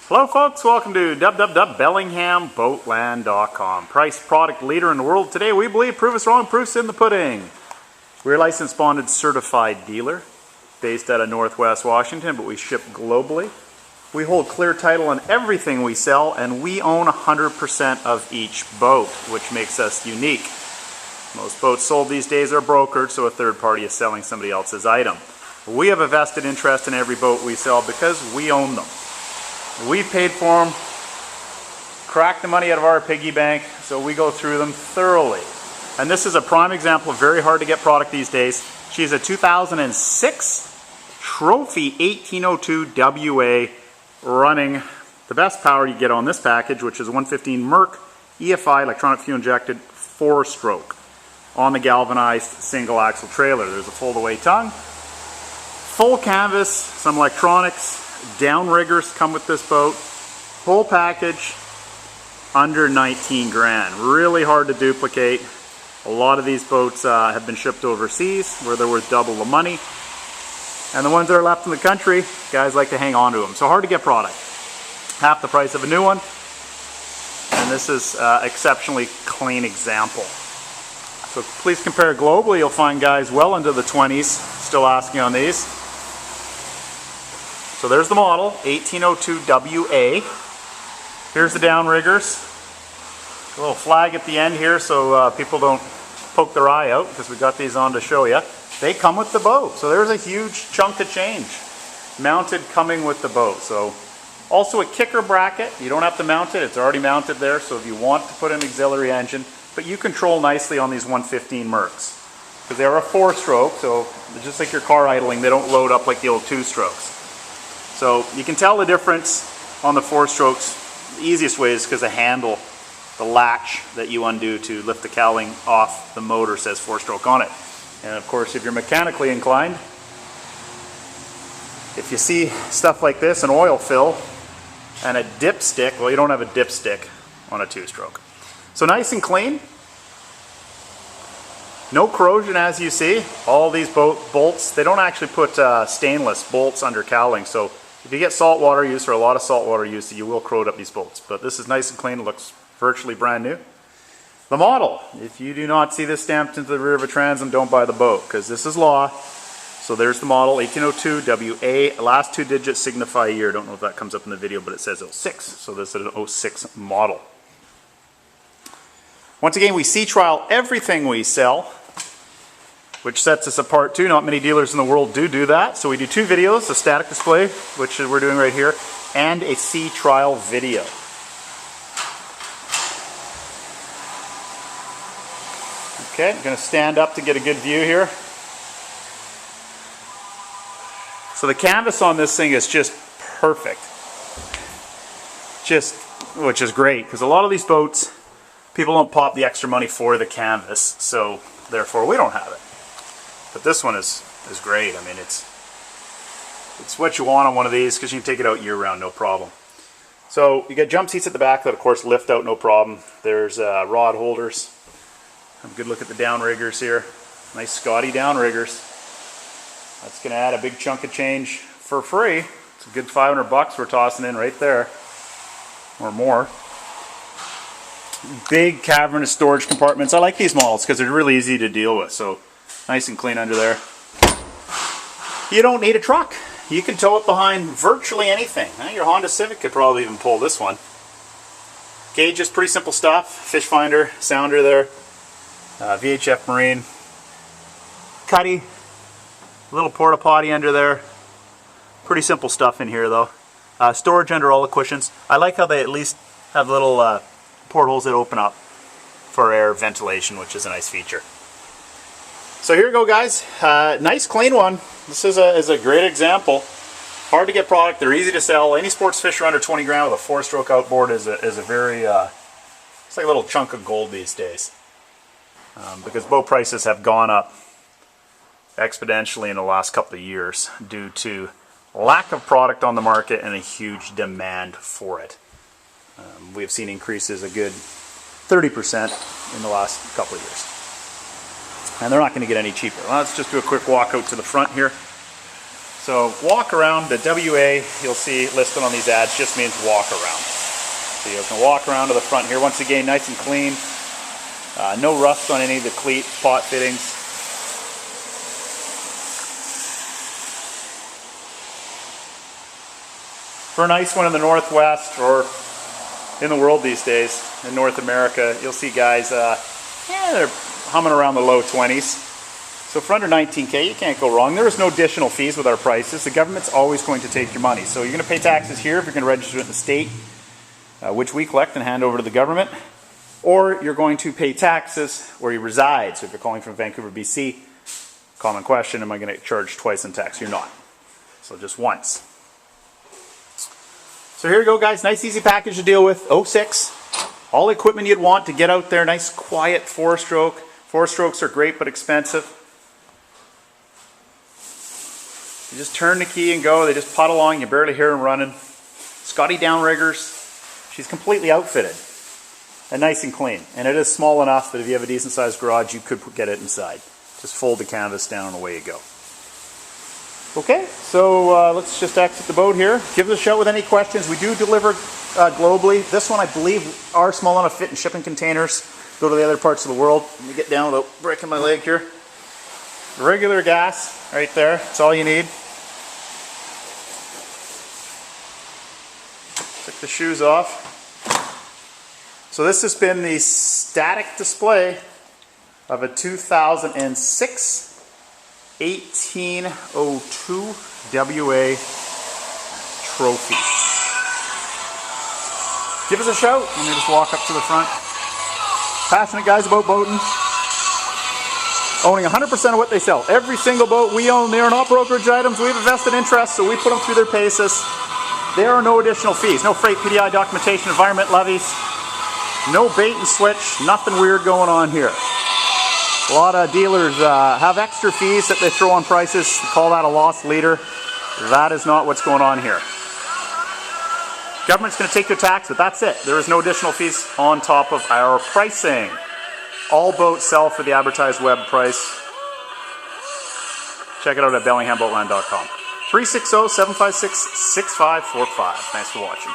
Hello folks, welcome to www.bellinghamboatland.com. Price product leader in the world. Today we believe prove us wrong, proof's in the pudding. We're a licensed bonded certified dealer based out of Northwest Washington, but we ship globally. We hold clear title on everything we sell, and we own 100% of each boat, which makes us unique. Most boats sold these days are brokered, so a third party is selling somebody else's item. We have a vested interest in every boat we sell because we own them. We paid for them, cracked the money out of our piggy bank, so we go through them thoroughly. And this is a prime example of very hard to get product these days. She's a 2006 Trophy 1802 WA running the best power you get on this package, which is a 115 Merc EFI electronic fuel injected 4-stroke on the galvanized single axle trailer. There's a fold-away tongue, full canvas, some electronics, downriggers come with this boat, full package, under 19 grand. Really hard to duplicate. A lot of these boats have been shipped overseas where they're worth double the money, and the ones that are left in the country, guys like to hang on to them. So hard to get product. Half the price of a new one, and this is exceptionally clean example. So please compare globally. You'll find guys well into the 20s still asking on these. So there's the model, 1802 WA. Here's the downriggers. A little flag at the end here so people don't poke their eye out, because we got these on to show you. They come with the boat, so there's a huge chunk of change mounted coming with the boat. So also a kicker bracket. You don't have to mount it, it's already mounted there, so if you want to put an auxiliary engine, but you control nicely on these 115 Mercs, because they are a 4-stroke, so just like your car idling, they don't load up like the old 2-strokes. So you can tell the difference on the 4-strokes. The easiest way is because the handle, the latch that you undo to lift the cowling off the motor says 4-stroke on it. And of course, if you're mechanically inclined, if you see stuff like this, an oil fill and a dipstick, well, you don't have a dipstick on a 2-stroke. So nice and clean. No corrosion, as you see. All these bolts, they don't actually put stainless bolts under cowling, so if you get saltwater use, or a lot of saltwater use, you will corrode up these bolts. But this is nice and clean, it looks virtually brand new. The model, if you do not see this stamped into the rear of a transom, don't buy the boat, because this is law. So there's the model, 1802 WA, last 2 digits signify a year. Don't know if that comes up in the video, but it says 06, so this is an 06 model. Once again, we sea trial everything we sell, which sets us apart too. Not many dealers in the world do that. So we do 2 videos, a static display, which we're doing right here, and a sea trial video. Okay, I'm going to stand up to get a good view here. So the canvas on this thing is just perfect. Which is great, because a lot of these boats, people don't pop the extra money for the canvas, so therefore we don't have it. But this one is great. I mean, it's what you want on one of these, because you can take it out year round, no problem. So you got jump seats at the back that of course lift out, no problem. There's rod holders. Have a good look at the downriggers here. Nice Scotty downriggers. That's going to add a big chunk of change for free. It's a good $500 we're tossing in right there, or more. Big cavernous storage compartments. I like these models because they're really easy to deal with. So nice and clean under there. You don't need a truck. You can tow it behind virtually anything. Your Honda Civic could probably even pull this one. Gauge is pretty simple stuff. Fish finder, sounder there. VHF Marine. Cuddy. Little porta potty under there. Pretty simple stuff in here though. Storage under all the cushions. I like how they at least have little portholes that open up for air ventilation, which is a nice feature. So here we go, guys. Nice clean one. This is a great example. Hard to get product. They're easy to sell. Any Sportfisher under 20 grand with a 4-stroke outboard is a very it's like a little chunk of gold these days, because boat prices have gone up exponentially in the last couple of years due to lack of product on the market and a huge demand for it. We have seen increases a good 30% in the last couple of years. And they're not going to get any cheaper. Let's just do a quick walk out to the front here. So walk around, the WA you'll see listed on these ads just means walk around. So you can walk around to the front here. Once again, nice and clean. No rust on any of the cleat pot fittings. For a nice one in the Northwest or in the world these days, in North America, you'll see guys, they're humming around the low 20s. So for under 19K, you can't go wrong. There is no additional fees with our prices. The government's always going to take your money. So you're going to pay taxes here if you're going to register it in the state, which we collect and hand over to the government, or you're going to pay taxes where you reside. So if you're calling from Vancouver, BC, common question, am I going to get charged twice in tax? You're not. So just once. So here you go, guys. Nice, easy package to deal with. 06. All the equipment you'd want to get out there. Nice, quiet four-stroke. Four-strokes are great but expensive. You just turn the key and go. They just putt along. You barely hear them running. Scotty Downriggers. She's completely outfitted and nice and clean. And it is small enough that if you have a decent-sized garage, you could get it inside. Just fold the canvas down and away you go. Okay, so let's just exit the boat here. Give us a shout with any questions. We do deliver globally. This one, I believe, are small enough fit in shipping containers. Go to the other parts of the world. Let me get down without breaking my leg here. Regular gas right there. That's all you need. Take the shoes off. So this has been the static display of a 2006 1802 WA trophy. Give us a shout. Let me just walk up to the front. Passionate guys about boating. Owning 100% of what they sell. Every single boat we own, they are not brokerage items. We have a vested interest, so we put them through their paces. There are no additional fees. No freight, PDI documentation, environment levies. No bait and switch. Nothing weird going on here. A lot of dealers have extra fees that they throw on prices. We call that a loss leader. That is not what's going on here. Government's going to take your tax, but that's it. There is no additional fees on top of our pricing. All boats sell for the advertised web price. Check it out at bellinghamboatland.com. 360-756-6545. Thanks for watching.